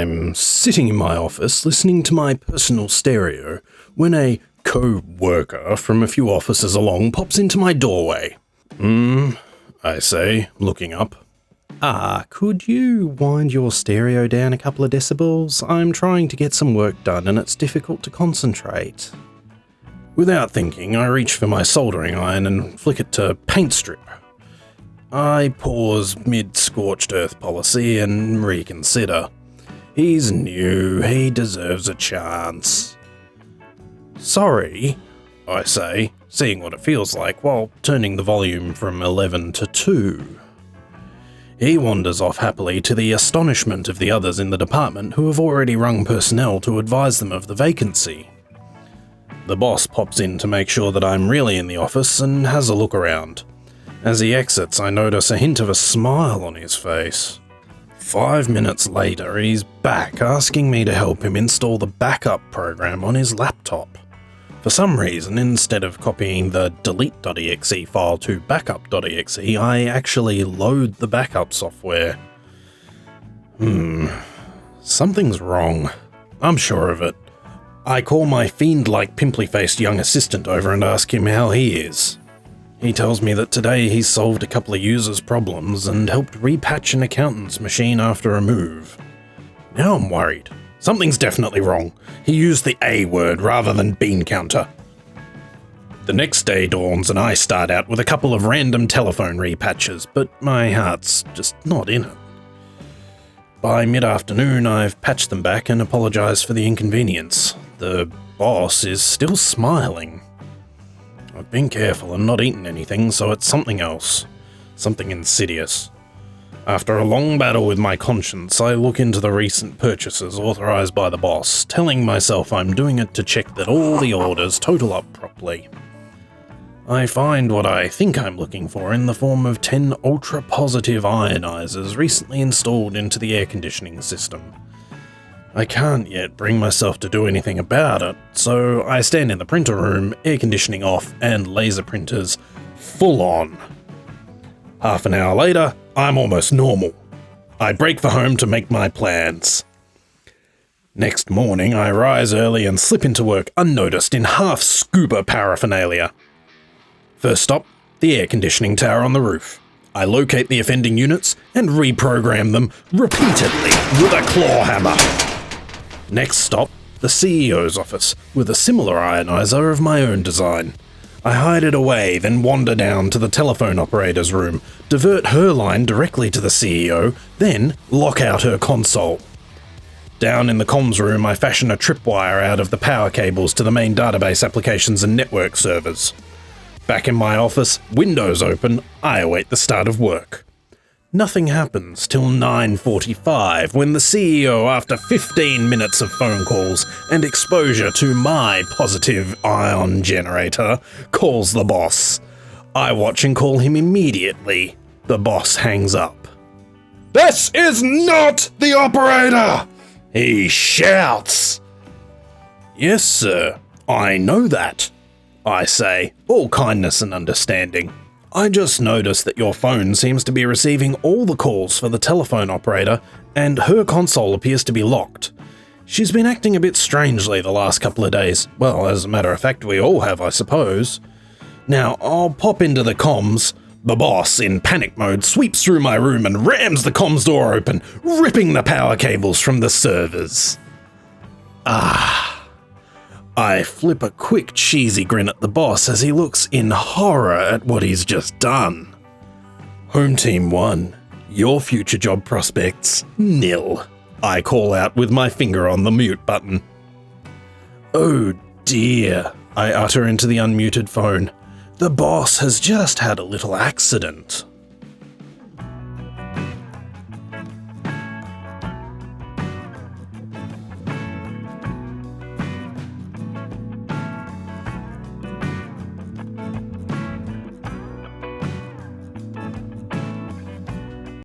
I'm sitting in my office listening to my personal stereo when a co-worker from a few offices along pops into my doorway. I say, looking up. Could you wind your stereo down a couple of decibels? I'm trying to get some work done and it's difficult to concentrate. Without thinking, I reach for my soldering iron and flick it to paint strip. I pause mid-scorched earth policy and reconsider. He's new, he deserves a chance. Sorry, I say, seeing what it feels like while turning the volume from 11 to 2. He wanders off happily to the astonishment of the others in the department who have already rung personnel to advise them of the vacancy. The boss pops in to make sure that I'm really in the office and has a look around. As he exits, I notice a hint of a smile on his face. 5 minutes later, he's back asking me to help him install the backup program on his laptop. For some reason, instead of copying the delete.exe file to backup.exe, I actually load the backup software. Something's wrong. I'm sure of it. I call my fiend-like pimply-faced young assistant over and ask him how he is. He tells me that today he's solved a couple of users' problems and helped repatch an accountant's machine after a move. Now I'm worried. Something's definitely wrong. He used the A word rather than bean counter. The next day dawns and I start out with a couple of random telephone repatches, but my heart's just not in it. By mid-afternoon, I've patched them back and apologised for the inconvenience. The boss is still smiling. I've been careful and not eaten anything, so it's something else. Something insidious. After a long battle with my conscience, I look into the recent purchases authorised by the boss, telling myself I'm doing it to check that all the orders total up properly. I find what I think I'm looking for in the form of 10 ultra-positive ionizers recently installed into the air conditioning system. I can't yet bring myself to do anything about it, so I stand in the printer room, air conditioning off, and laser printers full on. Half an hour later, I'm almost normal. I break for home to make my plans. Next morning, I rise early and slip into work unnoticed in half scuba paraphernalia. First stop, the air conditioning tower on the roof. I locate the offending units and reprogram them repeatedly with a claw hammer. Next stop, the CEO's office, with a similar ionizer of my own design. I hide it away, then wander down to the telephone operator's room, divert her line directly to the CEO, then lock out her console. Down in the comms room, I fashion a tripwire out of the power cables to the main database applications and network servers. Back in my office, windows open, I await the start of work. Nothing happens till 9:45 when the CEO, after 15 minutes of phone calls and exposure to my positive ion generator, calls the boss. I watch and call him immediately. The boss hangs up. "This is not the operator!" he shouts. "Yes, sir, I know that," I say, all kindness and understanding. "I just noticed that your phone seems to be receiving all the calls for the telephone operator, and her console appears to be locked. She's been acting a bit strangely the last couple of days. Well, as a matter of fact, we all have, I suppose. Now, I'll pop into the comms." The boss, in panic mode, sweeps through my room and rams the comms door open, ripping the power cables from the servers. I flip a quick cheesy grin at the boss as he looks in horror at what he's just done. "Home Team 1, your future job prospects, nil," I call out with my finger on the mute button. "Oh dear," I utter into the unmuted phone. "The boss has just had a little accident."